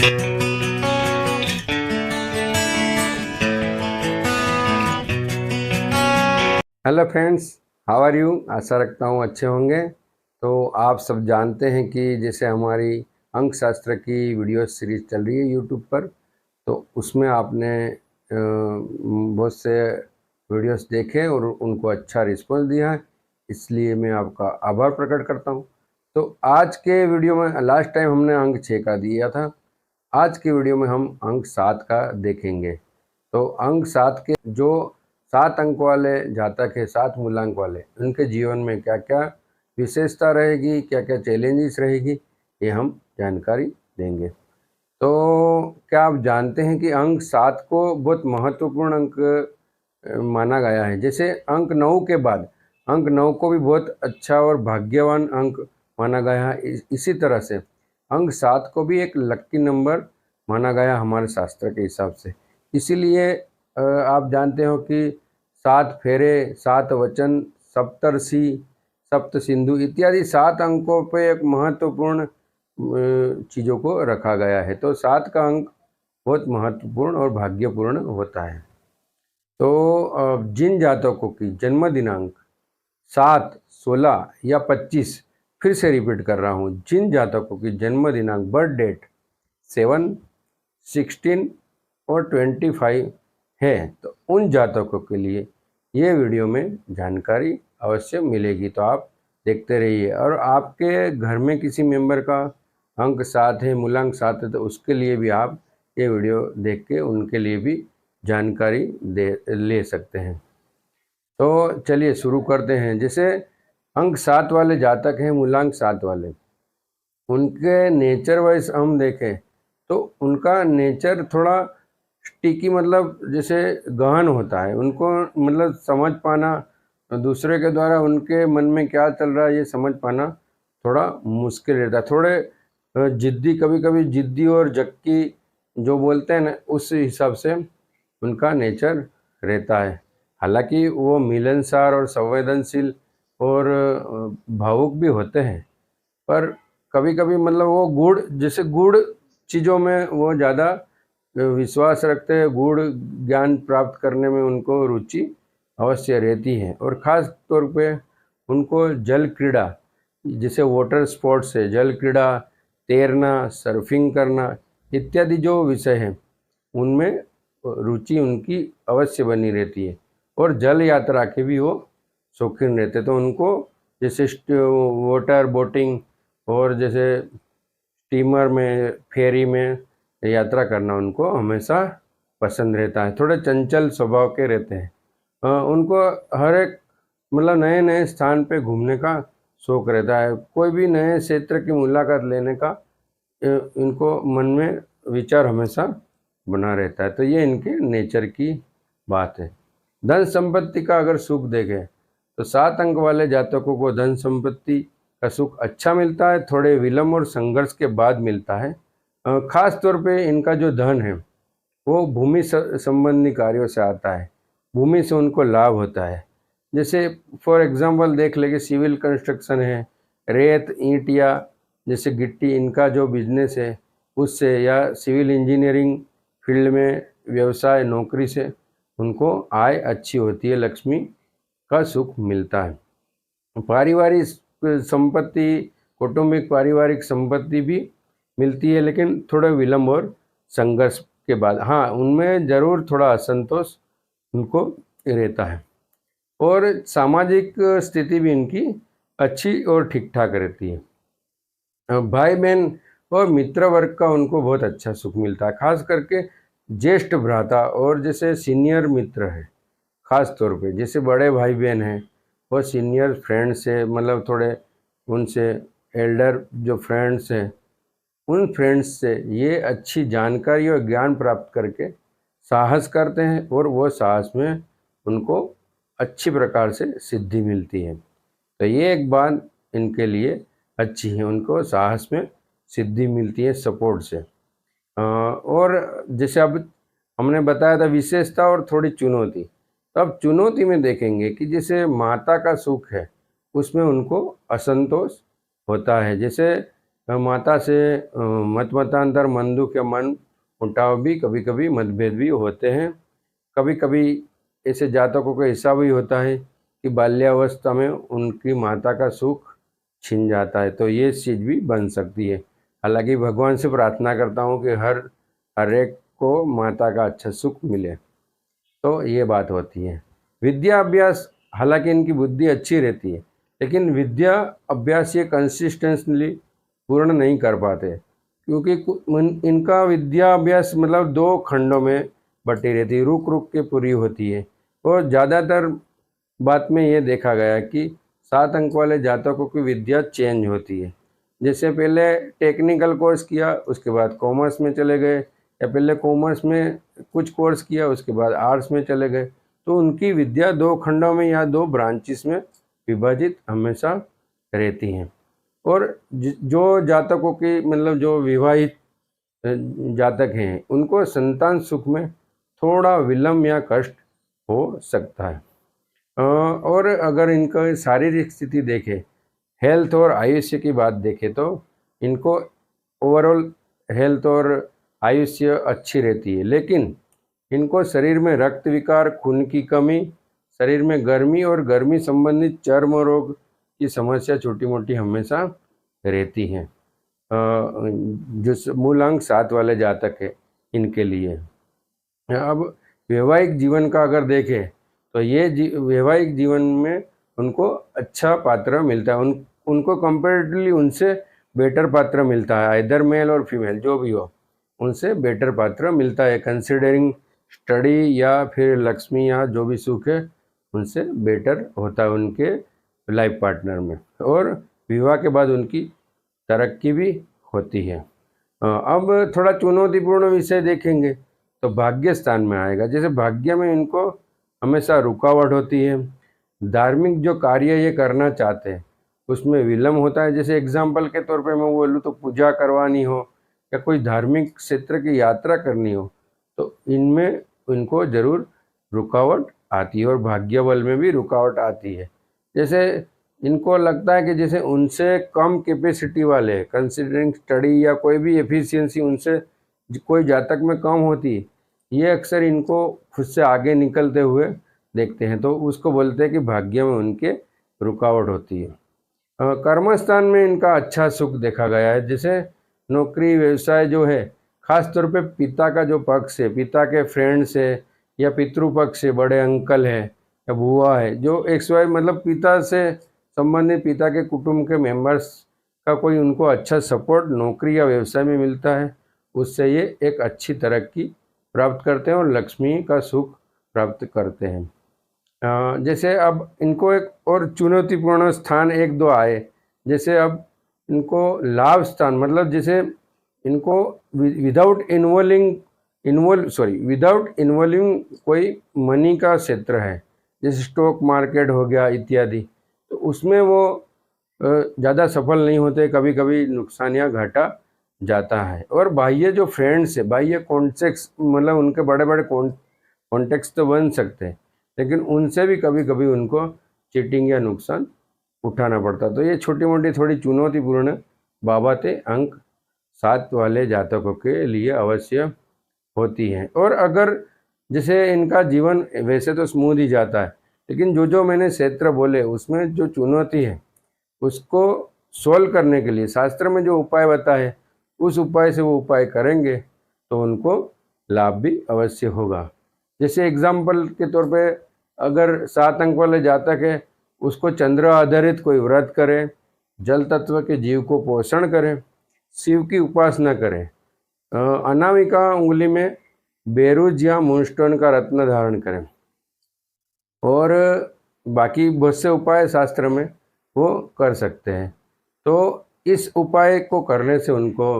Hello friends, how are you. आशा रखता हूँ अच्छे होंगे। तो आप सब जानते हैं कि जैसे हमारी अंक शास्त्र की वीडियो सीरीज चल रही है यूट्यूब पर, तो उसमें आपने बहुत से वीडियोस देखे और उनको अच्छा रिस्पॉन्स दिया है, इसलिए मैं आपका आभार प्रकट करता हूँ। तो आज के वीडियो में लास्ट टाइम हमने अंक 6 का दिया था, आज के वीडियो में हम अंक 7 का देखेंगे। तो अंक 7 के जो 7 अंक वाले जातक है, 7 मूलांक वाले, उनके जीवन में क्या क्या विशेषता रहेगी, क्या क्या चैलेंजेस रहेगी, ये हम जानकारी देंगे। तो क्या आप जानते हैं कि अंक 7 को बहुत महत्वपूर्ण अंक माना गया है। जैसे अंक 9 के बाद अंक 9 को भी बहुत अच्छा और भाग्यवान अंक माना गया है, इसी तरह से अंक 7 को भी एक लक्की नंबर माना गया हमारे शास्त्र के हिसाब से। इसीलिए आप जानते हो कि 7 फेरे, 7 वचन, सप्तर्षि, सप्त सिंधु इत्यादि 7 अंकों पे एक महत्वपूर्ण चीज़ों को रखा गया है। तो 7 का अंक बहुत महत्वपूर्ण और भाग्यपूर्ण होता है। तो जिन जातकों की जन्म दिनांक 7, 16 या 25, फिर से रिपीट कर रहा हूँ, जिन जातकों की जन्म दिनांक बर्थ डेट 7, 16 और 25 है, तो उन जातकों के लिए ये वीडियो में जानकारी अवश्य मिलेगी। तो आप देखते रहिए। और आपके घर में किसी मेंबर का अंक 7 है, मूलांक 7 है, तो उसके लिए भी आप ये वीडियो देख के उनके लिए भी जानकारी ले सकते हैं। तो चलिए शुरू करते हैं। जैसे अंक 7 वाले जातक हैं, मूलांक 7 वाले, उनके नेचर वाइज हम देखें तो उनका नेचर थोड़ा स्टिकी, मतलब जैसे गहन होता है। उनको मतलब समझ पाना, दूसरे के द्वारा उनके मन में क्या चल रहा है ये समझ पाना थोड़ा मुश्किल रहता है। थोड़े जिद्दी, कभी कभी जिद्दी और जक्की जो बोलते हैं ना, उस हिसाब से उनका नेचर रहता है। हालांकि वो मिलनसार और संवेदनशील और भावुक भी होते हैं, पर कभी कभी मतलब वो गुड़, जैसे गुड़ चीज़ों में वो ज़्यादा विश्वास रखते हैं, गुड़ ज्ञान प्राप्त करने में उनको रुचि अवश्य रहती है। और ख़ास तौर पे उनको जल क्रीड़ा, जैसे वाटर स्पोर्ट्स है, जल क्रीड़ा, तैरना, सर्फिंग करना इत्यादि जो विषय हैं उनमें रुचि उनकी अवश्य बनी रहती है। और जल यात्रा के भी वो शौकीन रहते, तो उनको जैसे वाटर बोटिंग और जैसे स्टीमर में, फेरी में यात्रा करना उनको हमेशा पसंद रहता है। थोड़े चंचल स्वभाव के रहते हैं। उनको हर एक मतलब नए नए स्थान पे घूमने का शौक रहता है। कोई भी नए क्षेत्र की मुलाकात लेने का इनको मन में विचार हमेशा बना रहता है। तो ये इनके नेचर की बात है। धन संपत्ति का अगर सुख देखें तो 7 अंक वाले जातकों को धन संपत्ति का सुख अच्छा मिलता है, थोड़े विलंब और संघर्ष के बाद मिलता है। खास तौर पे इनका जो धन है वो भूमि संबंधी कार्यों से आता है, भूमि से उनको लाभ होता है। जैसे फॉर एग्जांपल देख लेंगे, सिविल कंस्ट्रक्शन है, रेत ईंट या जैसे गिट्टी, इनका जो बिजनेस है उससे, या सिविल इंजीनियरिंग फील्ड में व्यवसाय नौकरी से उनको आय अच्छी होती है, लक्ष्मी का सुख मिलता है। पारिवारिक संपत्ति, कौटुंबिक पारिवारिक संपत्ति भी मिलती है, लेकिन थोड़ा विलंब और संघर्ष के बाद। हाँ, उनमें ज़रूर थोड़ा असंतोष उनको रहता है। और सामाजिक स्थिति भी इनकी अच्छी और ठीक ठाक रहती है। भाई बहन और मित्र वर्ग का उनको बहुत अच्छा सुख मिलता है, खास करके ज्येष्ठ भ्राता और जैसे सीनियर मित्र है। खास तौर पे जैसे बड़े भाई बहन हैं और सीनियर फ्रेंड्स से, मतलब थोड़े उनसे एल्डर जो फ्रेंड्स हैं, उन फ्रेंड्स से ये अच्छी जानकारी और ज्ञान प्राप्त करके साहस करते हैं, और वो साहस में उनको अच्छी प्रकार से सिद्धि मिलती है। तो ये एक बात इनके लिए अच्छी है, उनको साहस में सिद्धि मिलती है सपोर्ट से। और जैसे अब हमने बताया था विशेषता और थोड़ी चुनौती, तो अब चुनौती में देखेंगे कि जैसे माता का सुख है उसमें उनको असंतोष होता है। जैसे माता से मतमतांतर, मन दुख या मन मुटाव भी, कभी कभी मतभेद भी होते हैं। कभी कभी ऐसे जातकों का ऐसा भी होता है कि बाल्यावस्था में उनकी माता का सुख छिन जाता है, तो ये चीज़ भी बन सकती है। हालांकि भगवान से प्रार्थना करता हूँ कि हर एक को माता का अच्छा सुख मिले। तो ये बात होती है। विद्या अभ्यास, हालांकि इनकी बुद्धि अच्छी रहती है, लेकिन विद्या अभ्यास ये कंसिस्टेंटली पूर्ण नहीं कर पाते, क्योंकि इनका विद्या अभ्यास मतलब 2 खंडों में बटी रहती है, रुक रुक के पूरी होती है। और ज़्यादातर बात में ये देखा गया कि 7 अंक वाले जातकों की विद्या चेंज होती है। जैसे पहले टेक्निकल कोर्स किया, उसके बाद कॉमर्स में चले गए, या पहले कॉमर्स में कुछ कोर्स किया, उसके बाद आर्ट्स में चले गए, तो उनकी विद्या 2 खंडों में या 2 ब्रांचेस में विभाजित हमेशा रहती हैं। और जो जातकों की मतलब जो विवाहित जातक हैं, उनको संतान सुख में थोड़ा विलंब या कष्ट हो सकता है। और अगर इनका शारीरिक स्थिति देखें, हेल्थ और आयुष्य की बात देखें, तो इनको ओवरऑल हेल्थ और आयुष्य अच्छी रहती है, लेकिन इनको शरीर में रक्त विकार, खून की कमी, शरीर में गर्मी और गर्मी संबंधित चर्म रोग की समस्या छोटी मोटी हमेशा रहती हैं। जो मूल अंक 7 वाले जातक है इनके लिए। अब वैवाहिक जीवन का अगर देखें, तो ये वैवाहिक जीवन में उनको अच्छा पात्र मिलता है, उनको कंपेरेटिवली उनसे बेटर पात्र मिलता है, आइदर मेल और फीमेल जो भी हो, उनसे बेटर पात्र मिलता है, कंसिडरिंग स्टडी या फिर लक्ष्मी या जो भी सुख है उनसे बेटर होता है उनके लाइफ पार्टनर में। और विवाह के बाद उनकी तरक्की भी होती है। अब थोड़ा चुनौतीपूर्ण विषय देखेंगे तो भाग्य स्थान में आएगा। जैसे भाग्य में इनको हमेशा रुकावट होती है, धार्मिक जो कार्य ये करना चाहते हैं उसमें विलम्ब होता है। जैसे एग्जाम्पल के तौर पे मैं बोलूँ तो पूजा करवानी हो या कोई धार्मिक क्षेत्र की यात्रा करनी हो, तो इनमें इनको ज़रूर रुकावट आती है, और भाग्य बल में भी रुकावट आती है। जैसे इनको लगता है कि जैसे उनसे कम कैपेसिटी वाले, कंसिडरिंग स्टडी या कोई भी एफिशिएंसी उनसे कोई जातक में कम होती है, ये अक्सर इनको खुद से आगे निकलते हुए देखते हैं, तो उसको बोलते हैं कि भाग्य में उनके रुकावट होती है। कर्मस्थान में इनका अच्छा सुख देखा गया है। जैसे नौकरी व्यवसाय जो है, खास तौर पे पिता का जो पक्ष है, पिता के फ्रेंड्स है या पितृपक्ष है, बड़े अंकल है या बुआ है, जो XY मतलब पिता से संबंधित पिता के कुटुंब के मेंबर्स का कोई उनको अच्छा सपोर्ट नौकरी या व्यवसाय में मिलता है, उससे ये एक अच्छी तरक्की प्राप्त करते हैं और लक्ष्मी का सुख प्राप्त करते हैं। जैसे अब इनको एक और चुनौतीपूर्ण स्थान 1-2 आए। जैसे अब इनको लाभ स्थान मतलब जैसे इनको विदाउट इन्वॉल्विंग कोई मनी का क्षेत्र है, जैसे स्टॉक मार्केट हो गया इत्यादि, तो उसमें वो ज़्यादा सफल नहीं होते, कभी कभी नुकसान या घाटा जाता है। और बाह्य जो फ्रेंड्स है, बाह्य कॉन्टेक्ट्स मतलब उनके बड़े बड़े कॉन्टेक्ट्स तो बन सकते हैं, लेकिन उनसे भी कभी कभी उनको चीटिंग या नुकसान उठाना पड़ता। तो ये छोटी मोटी थोड़ी चुनौतीपूर्ण बाबतें अंक 7 वाले जातकों के लिए अवश्य होती हैं। और अगर जैसे इनका जीवन वैसे तो स्मूथ ही जाता है, लेकिन जो मैंने क्षेत्र बोले उसमें जो चुनौती है उसको सोल्व करने के लिए शास्त्र में जो उपाय बताए, उस उपाय से वो उपाय करेंगे तो उनको लाभ भी अवश्य होगा। जैसे एग्जाम्पल के तौर पे अगर 7 अंक वाले जातक है, उसको चंद्र आधारित कोई व्रत करें, जल तत्व के जीव को पोषण करें, शिव की उपासना करें, अनामिका उंगली में बेरुज या मूनस्टोन का रत्न धारण करें, और बाकी बहुत से उपाय शास्त्र में वो कर सकते हैं। तो इस उपाय को करने से उनको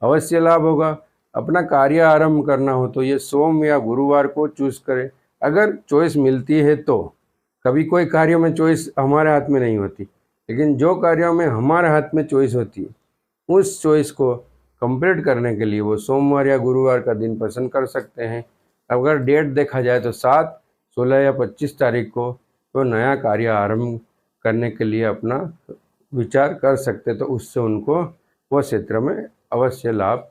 अवश्य लाभ होगा। अपना कार्य आरंभ करना हो तो ये सोम या गुरुवार को चूज करें, अगर चॉइस मिलती है तो। कभी कोई कार्य में चॉइस हमारे हाथ में नहीं होती, लेकिन जो कार्यों में हमारे हाथ में चॉइस होती है, उस चॉइस को कंप्लीट करने के लिए वो सोमवार या गुरुवार का दिन पसंद कर सकते हैं। अगर डेट देखा जाए तो 7, 16 या 25 तारीख को तो नया कार्य आरंभ करने के लिए अपना विचार कर सकते, तो उससे उनको वो क्षेत्र में अवश्य लाभ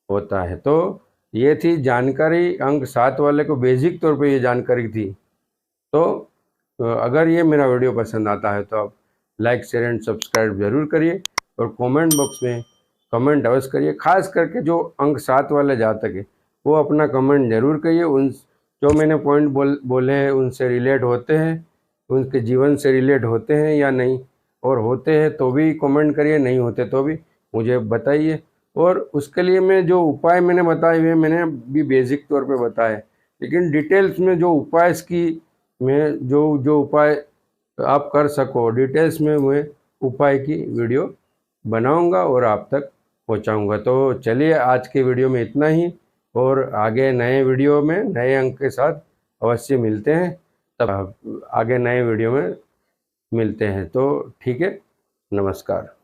होता है। तो ये थी जानकारी, अंक 7 वाले को बेसिक तौर पे ये जानकारी थी। तो अगर ये मेरा वीडियो पसंद आता है तो आप लाइक शेयर एंड सब्सक्राइब जरूर करिए और कमेंट बॉक्स में कमेंट अवश्य करिए। खास करके जो अंक 7 वाले जातक है वो अपना कमेंट जरूर करिए। उन जो मैंने पॉइंट बोले हैं उनसे रिलेट होते हैं, उनके जीवन से रिलेट होते हैं या नहीं, और होते हैं तो भी कमेंट करिए, नहीं होते तो भी मुझे बताइए। और उसके लिए मैं जो उपाय मैंने बताए हुए मैंने भी बेसिक तौर पे बताए, लेकिन डिटेल्स में जो उपाय की मैं जो उपाय आप कर सको डिटेल्स में मैं उपाय की वीडियो बनाऊंगा और आप तक पहुंचाऊंगा। तो चलिए आज के वीडियो में इतना ही, और आगे नए वीडियो में नए अंक के साथ अवश्य मिलते हैं। तब आगे नए वीडियो में मिलते हैं। तो ठीक है, नमस्कार।